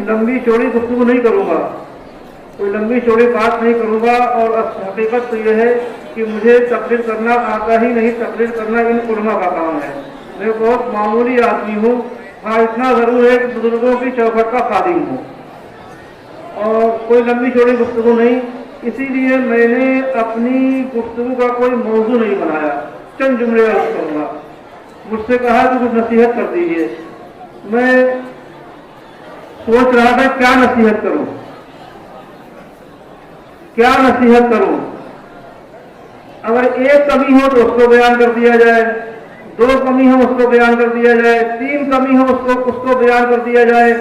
लंबी चौड़ी गुफ्तगू नहीं करूँगा, कोई लंबी चौड़ी बात नहीं करूँगा। और हकीकत तो यह है कि मुझे तकरीर करना आता ही नहीं, तकरीर करना इन उलमा का काम है। मैं बहुत मामूली आदमी हूँ। हाँ, इतना ज़रूर है कि बुजुर्गों की चौखट का खादिम हूँ और कोई लंबी चौड़ी गुफ्तगू नहीं। इसीलिए मैंने अपनी गुफ्तगू का कोई मौजू नहीं बनाया, चंद जुमले अर्ज करूँगा। मुझसे कहा कि कुछ नसीहत कर दीजिए। मैं सोच रहा था क्या नसीहत करूं, क्या नसीहत करूं। अगर एक कमी हो तो उसको बयान कर दिया जाए, दो कमी हो उसको बयान कर दिया जाए, तीन कमी हो उसको बयान कर दिया जाए।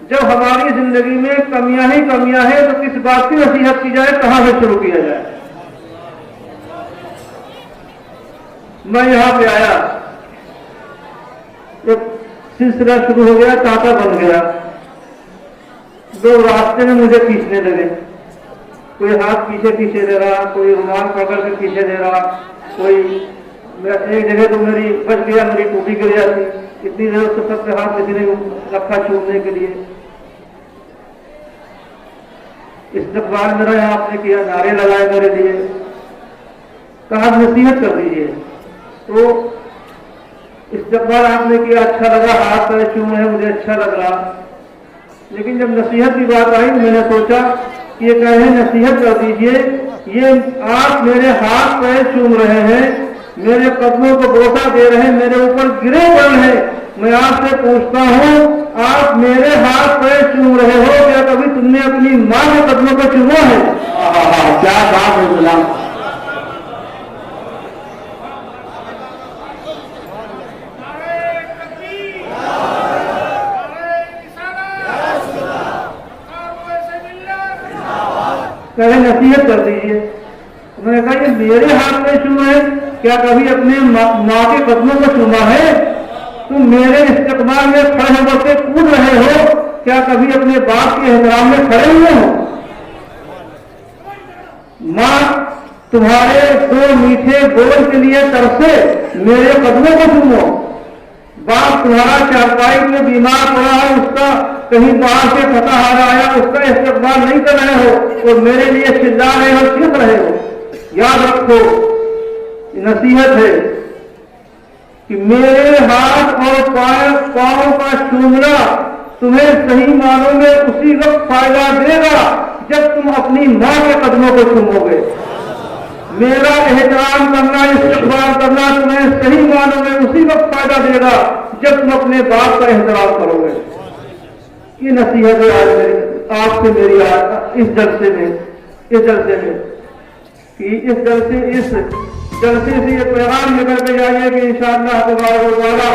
जब हमारी जिंदगी में कमियां ही कमियां हैं तो किस बात की नसीहत की जाए, कहां से शुरू किया जाए। मैं यहां पे आया, एक सिलसिला शुरू हो गया, तांता बन गया। लोग रास्ते में मुझे खींचने लगे, कोई हाथ पीछे पीछे दे रहा, कोई रुमाल पकड़ के पीछे दे रहा, कोई एक जगह तो मेरी बच गया, मेरी टोपी गिर जाती, इतनी देर से सबके हाथ किसी ने रखा छूटने के लिए। इस्तकबाल मेरा यहाँ आपने किया, नारे लगाए मेरे लिए, कहा नसीहत कर दीजिए। तो इस्तकबाल आपने किया, अच्छा लगा, हाथ पैर चूमे हैं, मुझे अच्छा लग रहा। लेकिन जब नसीहत की बात आई मैंने सोचा कि ये कहे नसीहत कर दीजिए, ये आप मेरे हाथ पैर चूम रहे हैं, मेरे कदमों को बोसा दे रहे हैं, मेरे ऊपर गिरे पड़े हैं। मैं आपसे पूछता हूँ, आप मेरे हाथ पैर चूम रहे हो, क्या कभी तुमने अपनी माँ के कदमों को चूमा है? क्या बात है गुलाम। कहे नसीहत कर दीजिए। मैंने कहा ये मेरे हाथ में चूमा है, क्या कभी अपने माँ के कदमों को चूमा है? तुम मेरे इस्तकबाल में खड़े होकर के कूद रहे हो, क्या कभी अपने बाप के एहतराम में खड़े हुए हो? माँ तुम्हारे दो मीठे बोल के लिए तरसे, मेरे कदमों को चूमो। बाप तुम्हारा चारपाई में बीमार पड़ा है, उसका कहीं बाहर से फटा हारा आया, उसका इस्तकबाल नहीं कर रहे हो और मेरे लिए चिल्ला रहे हो, चुप रहे हो। याद रखो, नसीहत है कि मेरे हाथ और पांव का चूमना तुम्हें सही मानों में उसी वक्त फायदा देगा जब तुम अपनी माँ के कदमों को चूमोगे। मेरा एहतराम करना, इस्तकबाल करना तुम्हें सही मानों में उसी वक्त फायदा देगा जब तुम अपने बाप का एहतराम करोगे। ये नसीहत है आज मेरी आपसे, मेरी आज इस जलसे में कि इस जलसे से ये पैगाम निकल के जाइए कि इंशाअल्लाह तबारक व तआला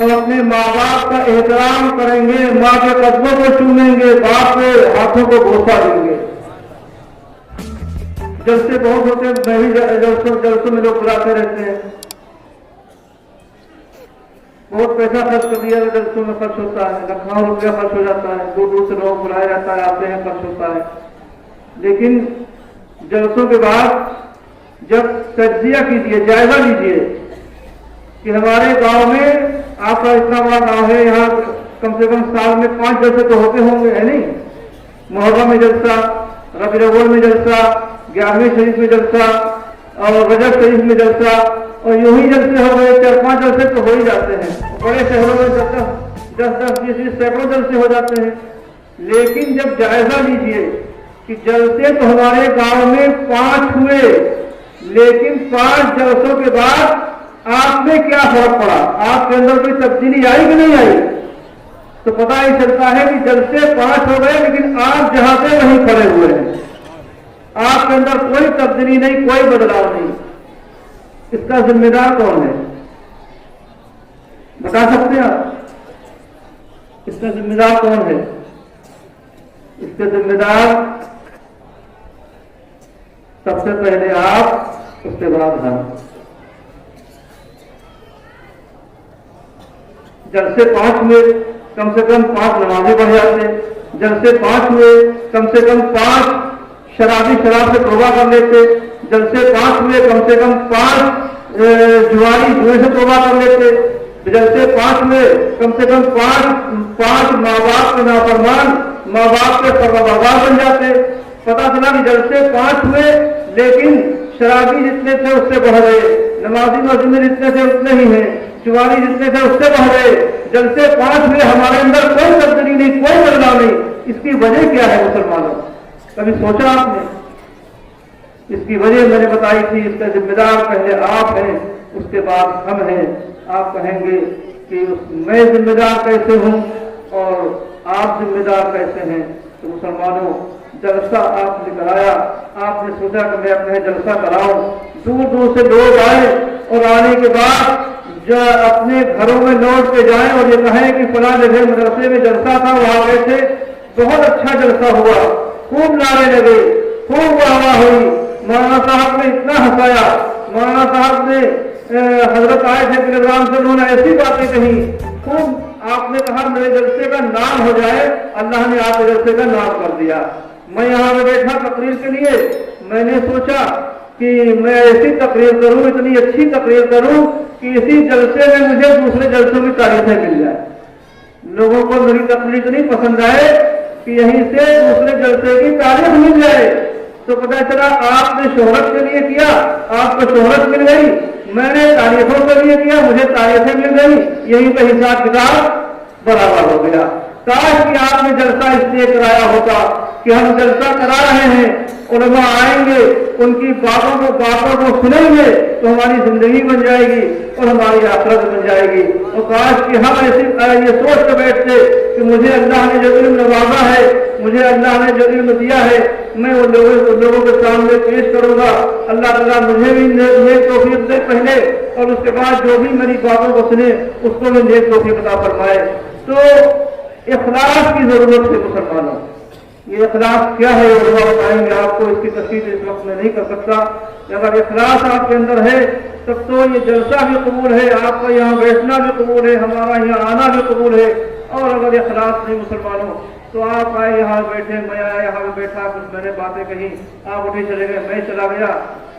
हम अपने माँ बाप का एहतराम करेंगे, माँ के कदमों को चूमेंगे, बाप के हाथों को बोसा देंगे। जलसे बहुत होते हैं, मैं भी जलसों में लोग बुलाते रहते हैं, बहुत पैसा खर्च कर दिया तो जलसों में खर्च होता है, लाखों रुपया खर्च हो जाता है, दूर दूर से लोग बुलाया जाता है, आते हैं, खर्च होता है। लेकिन जलसों के बाद जब तज्जिया कीजिए, जायजा लीजिए कि हमारे गांव में, आपका इतना बड़ा गांव है, यहाँ कम से कम साल में 5 जलसे तो होते होंगे, है नहीं? मुहर्रम में जलसा, रबीउल अव्वल में जलसा, 11वें शरीफ में जलसा और रजब शरीफ में जलसा, और यूं ही जलसे हो गए, 4-5 जलसे तो हो ही जाते हैं। बड़े शहरों में 10-10, 20-20 सैकड़ों जलसे हो जाते हैं। लेकिन जब जायजा लीजिए कि जलसे तो हमारे गांव में 5 हुए, लेकिन 5 जलसों के बाद आप में क्या फर्क पड़ा, आपके अंदर कोई तब्दीली आई कि नहीं आई? तो पता ही चलता है कि जलसे 5 हो गए, लेकिन आप जहां से वहीं खड़े हुए हैं, आपके अंदर कोई तब्दीली नहीं, कोई बदलाव नहीं। इसका जिम्मेदार कौन है, बता सकते हैं आप? इसका जिम्मेदार कौन है? इसका जिम्मेदार सबसे पहले आप, उसके बाद हम। जलसे 5 हुए, कम से कम 5 नमाज़ें पढ़ जाते, जलसे 5 हुए, कम से कम 5 शराब से तौबा कर लेते, जलसे 5 हुए, कम से कम 5 जुआरी जुए से तौबा कर लेते, जलसे 5 में कम से कम 5 माँ बाप के नाफरमान, माँ बाप के फरमाबरदार बन जाते। पता चला कि जलसे 5 हुए, लेकिन शराबी जितने थे उससे बढ़ गए, नमाजी मस्जिद जितने थे उतने ही हैं, चुवारी जितने थे उससे बढ़ गए। जलसे 5 हुए, हमारे अंदर कोई तब्दीली नहीं, कोई बदलाव नहीं। इसकी वजह क्या है मुसलमानों? कभी सोचा आपने? इसकी वजह मैंने बताई थी। इसका जिम्मेदार पहले आप हैं, उसके बाद हम हैं। आप कहेंगे कि मैं जिम्मेदार कैसे हूं और आप जिम्मेदार कैसे हैं? तो मुसलमानों, जलसा आपने कराया, आपने सोचा कि मैं अपने जलसा कराऊं, दूर दूर से लोग आए और आने के बाद जो अपने घरों में लौट के जाएं और ये कहें कि फलां जगह मदरसे में जलसा था, वहां गए थे, बहुत अच्छा जलसा हुआ, खूब नारे लगे, खूब वाहवाह हुई, मौलाना साहब ने इतना हंसाया, मौलाना साहब ने हजरत आए थे प्रोग्राम से, उन्होंने ऐसी बातें कही, खूब आपने कहा मेरे जलसे का नाम हो जाए, अल्लाह ने आपके जलसे का नाम कर दिया। मैं यहाँ पे बैठा तकरीर के लिए, मैंने सोचा कि मैं ऐसी तकरीर करूं, इतनी अच्छी तकरीर करूं कि इसी जलसे में मुझे दूसरे जलसों की तारीफें मिल जाए, लोगों को मेरी तकरीर इतनी पसंद आए कि यहीं से दूसरे जलसे की तारीफ मिल जाए। तो पता चला आपने शोहरत के लिए किया, आपको शोहरत मिल गई, मैंने तारीफों के लिए किया, मुझे तारीफें मिल गई, यहीं पे हिसाब किताब बराबर हो गया। काश कि आपने जलसा इसलिए कराया होता कि हम जलसा करा रहे हैं, उलमा आएंगे, उनकी बातों को सुनेंगे तो हमारी जिंदगी बन जाएगी और हमारी आखिरत बन जाएगी। और काश कि हम ऐसी ये सोच कर बैठते कि मुझे अल्लाह ने जो इल्म नवाजा है, मुझे अल्लाह ने जो इल्म दिया है, मैं उन लोगों के सामने पेश करूंगा। अल्लाह ताला मुझे भी नेक तौफीक दे पहले, और उसके बाद जो भी मेरी बातों को सुने उसको भी नेक तौफीक अता फरमाए। तो इखलास की जरूरत है मुसलमानों। ये इखलास क्या है वो बताएंगे आपको, इसकी तफसील इस वक्त में नहीं कर सकता। अगर इखलास आपके अंदर है तब तो ये जलसा भी कबूल है, आपका यहाँ बैठना भी कबूल है, हमारा यहाँ आना भी कबूल है। और अगर इखलास नहीं मुसलमानों, तो आप आए यहाँ बैठे, मैं आया यहाँ पे बैठा, कुछ मैंने बातें कही, आप उठे चले गए, मैं चला गया,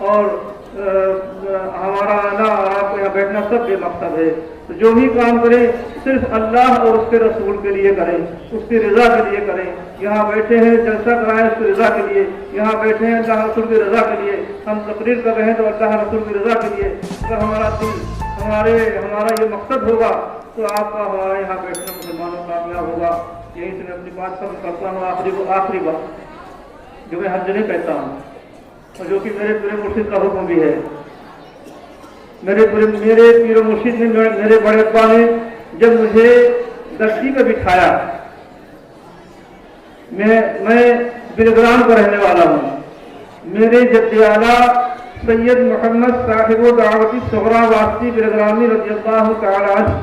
और हमारा आना और आपको यहाँ बैठना सब बेमकसद है। तो जो भी काम करें सिर्फ अल्लाह और उसके रसूल के लिए करें, उसकी रजा के लिए करें। यहाँ बैठे हैं जलसा कराएं उसकी रजा के लिए, यहाँ बैठे हैं अल्लाह रसूल की रजा के लिए, हम तकरीर कर रहे हैं तो अल्लाह रसूल की रजा के लिए। अगर हमारा दिल हमारा ये मकसद होगा तो आपका हमारा यहाँ बैठना मुसलमानों कामयाब होगा। यही से मैं अपनी बात खत्म करता हूँ। आखिरी बात जो मैं हर जगह कहता हूँ और जो कि मेरे पूरे मुर्शिद का हुक्म भी है। मेरे पीर मुर्शिद ने, मेरे बड़े अब्बा ने जब मुझे गद्दी पे बिठाया, मैं बिलग्राम का रहने वाला हूँ, मेरे जद्दे आला सैयद मोहम्मद साहिब दावती सुगरा वास्ती बिलग्रामी रज़ियल्लाहु तआला अन्हु,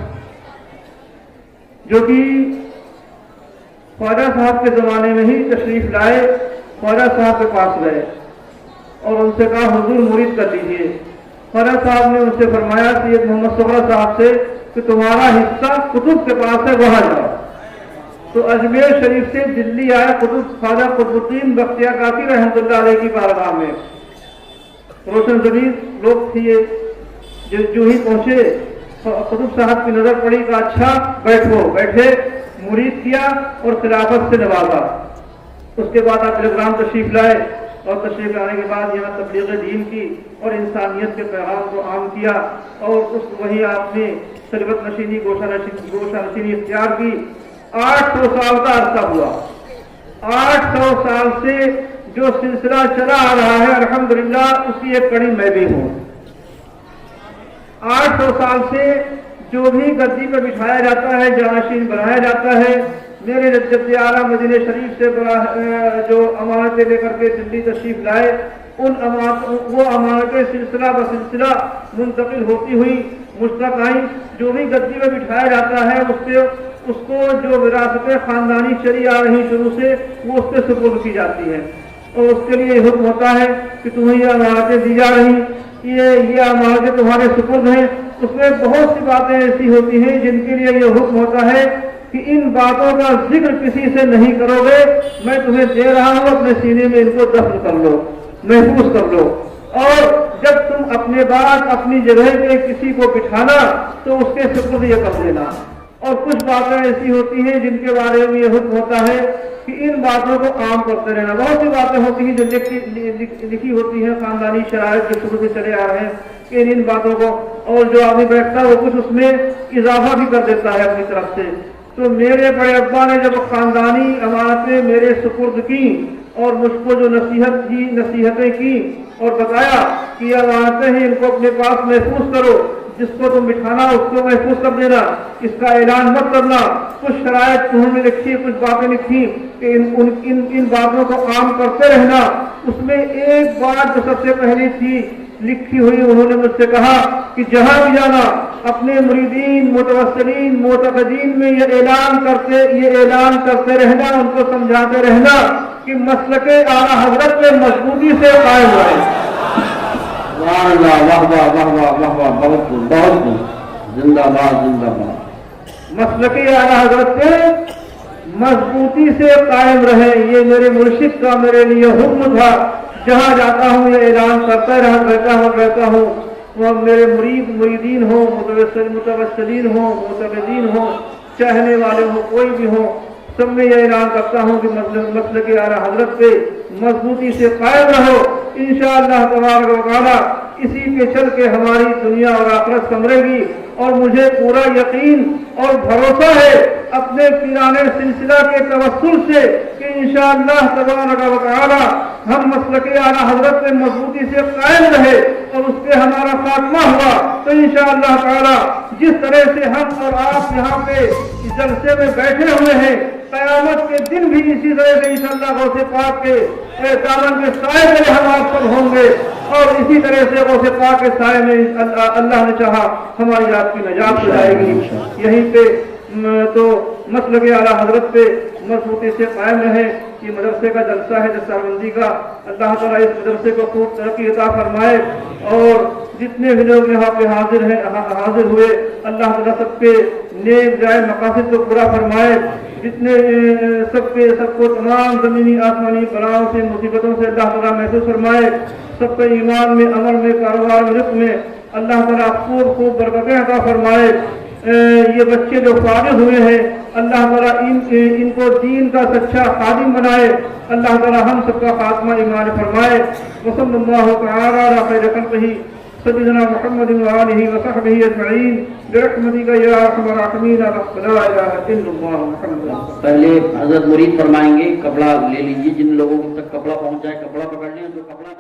जो कि ख्वाजा साहब के ज़माने में ही तशरीफ लाए, ख्वाजा साहब के पास गए और उनसे कहा हुजूर मुरीद कर लीजिए। ख्वाजा साहब ने उनसे फरमाया सैयद मोहम्मद सुगरा साहब से कि तुम्हारा हिस्सा कुतुब के पास है, वहां जाओ। तो अजमेर शरीफ से दिल्ली आए ख्वाजा कुतुबुद्दीन बख्तियार काकी रहमतुल्लाह अलैह की बारगाह में। रोशन ज़मीर लोग थे, जो ही पहुंचे कुतुब साहब की नजर पड़ी का अच्छा बैठे, मुरीद किया और खिलाफत से नवाजा। उसके बाद आप प्रोग्राम तशरीफ लाए और तशरीफ लाने के बाद यहाँ तबलीग दीन की और इंसानियत के पैगाम को आम किया और वही आपने सरबत नशीनी गोशा नशीनी इख्तियार की। 800 साल का अरसा हुआ। 800 साल से जो सिलसिला चला आ रहा है अल्हम्दुलिल्लाह, उसकी एक कड़ी मैं भी हूँ। 800 साल से जो भी गद्दी पर बिठाया जाता है, जानशीन बनाया जाता है, मेरे जद्दे आला मदीने शरीफ से जो अमानतें लेकर के दिल्ली तशरीफ लाए, वो अमानतें सिलसिला ब सिलसिला मुंतकिल होती हुई मुश्तक आई। जो भी गद्दी में बिठाया जाता है उसको जो विरासतें खानदानी चली आ रही शुरू से, वो उससे सुपुर्द की जाती है और उसके लिए हुक्म होता है कि तुम्हें ये अमानतें दी जा रही, ये अमानतें तुम्हारे सुपुर्द हैं। उसमें बहुत सी बातें ऐसी होती हैं जिनके लिए ये हुक्म होता है कि इन बातों का जिक्र किसी से नहीं करोगे, मैं तुम्हें दे रहा हूं, अपने सीने में इनको दफन कर लो, महफूज कर लो। और जब तुम اپنے بعد اپنی جگہ پہ کسی کو بٹھانا تو اس کے سپرد یہ کر دینا، اور کچھ باتیں ایسی ہوتی ہیں جن کے بارے میں یہ حکم ہوتا ہے کہ ان باتوں کو عام کرتے رہنا۔ بہت سی باتیں ہوتی ہیں جو لکھی ہوتی ہیں خاندانی شرائط کے شروع سے چلے آ رہے ہیں کہ ان باتوں کو، اور جو آدمی بیٹھتا ہے وہ کچھ اس میں اضافہ بھی کر دیتا ہے اپنی طرف سے۔ تو میرے بڑے ابا نے جب خاندانی امانتیں میرے سپرد کی اور مجھ کو جو نصیحتیں کی اور بتایا کہ یہ امانتیں ہیں، ان کو اپنے پاس محفوظ کرو، جس کو تم بٹھانا اس کو محفوظ کر دینا، اس کا اعلان مت کرنا۔ کچھ شرائط انہوں نے لکھی، کچھ باتیں لکھی کہ ان باتوں کو عام کرتے رہنا۔ اس میں ایک بات جو سب سے پہلی تھی لکھی ہوئی، انہوں نے مجھ سے کہا کہ جہاں بھی جانا اپنے مریدین، متوسلین، معتقدین میں یہ اعلان کرتے رہنا، ان کو سمجھاتے رہنا کہ مسلک اعلیٰ حضرت میں مضبوطی سے قائم رہے۔ واہ واہ واہ واہ واہ واہ واہ، بہت خوب، زندہ باد زندہ باد۔ مسلک اعلیٰ حضرت پہ مضبوطی سے قائم رہے، یہ میرے مرشد کا میرے لیے حکم تھا۔ جہاں جاتا ہوں یہ اعلان کرتا رہتا ہوں، وہ میرے مریدین ہوں، متوسلین ہوں، معتقدین ہوں، چاہنے والے ہوں، کوئی بھی ہوں، سب میں یہ اعلان کرتا ہوں کہ مسلک اعلیٰ حضرت پہ مضبوطی سے قائم رہو۔ انشاءاللہ تبارک و تعالیٰ اسی پہ چل کے ہماری دنیا اور آخرت سنورے گی، اور مجھے پورا یقین اور بھروسہ ہے اپنے پیرانے سلسلہ کے توسل سے کہ انشاءاللہ تبارک و تعالیٰ ہم مسلک اعلیٰ حضرت پہ مضبوطی سے قائم رہے اور اس پہ ہمارا خاتمہ ہوا تو انشاءاللہ تعالیٰ جس طرح سے ہم اور آپ یہاں پہ اس جلسے میں بیٹھے ہوئے ہیں، قیامت کے دن بھی اسی طرح سے انشاءاللہ غوث پاک کے دامن کے سائے میں ہم آپ سب ہوں گے، اور اسی طرح سے غوث پاک کے سائے میں اللہ نے چاہا ہماری آپ کی نجات ہو جائے گی۔ یہیں پہ تو مسلک اعلیٰ حضرت پہ مضبوطی سے قائم رہے۔ یہ مدرسے کا جلسہ ہے دستاربندی کا، اللہ تعالیٰ اس مدرسے کو خوب ترقی عطا فرمائے، اور جتنے بھی لوگ یہاں پہ حاضر ہوئے اللہ تعالیٰ سب کے نیک جائز مقاصد کو پورا فرمائے، جتنے سب کو تمام زمینی آسمانی بلاؤں سے مصیبتوں سے اللہ تعالیٰ محفوظ فرمائے، سب کو ایمان میں، عمل میں، کاروبار میں، رزق میں اللہ تعالیٰ خوب برکتیں عطا فرمائے۔ یہ بچے جو فارغ ہوئے ہیں اللہ تعالیٰ ان کو دین کا سچا خادم بنائے، اللہ تعالیٰ ہم سب کا خاتمہ ایمان فرمائے۔ وصلی اللہ تعالیٰ علی خیر خلقہ سیدنا محمد وآلہ وصحبہ اجمعین برحمتک یا ارحم الراحمین، لا الہ الا اللہ محمد۔ پہلے حضرت مرید فرمائیں گے، کپڑا لے لیجیے، جن لوگوں تک کپڑا پہنچ جائے کپڑا پکڑ لیں، جو کپڑا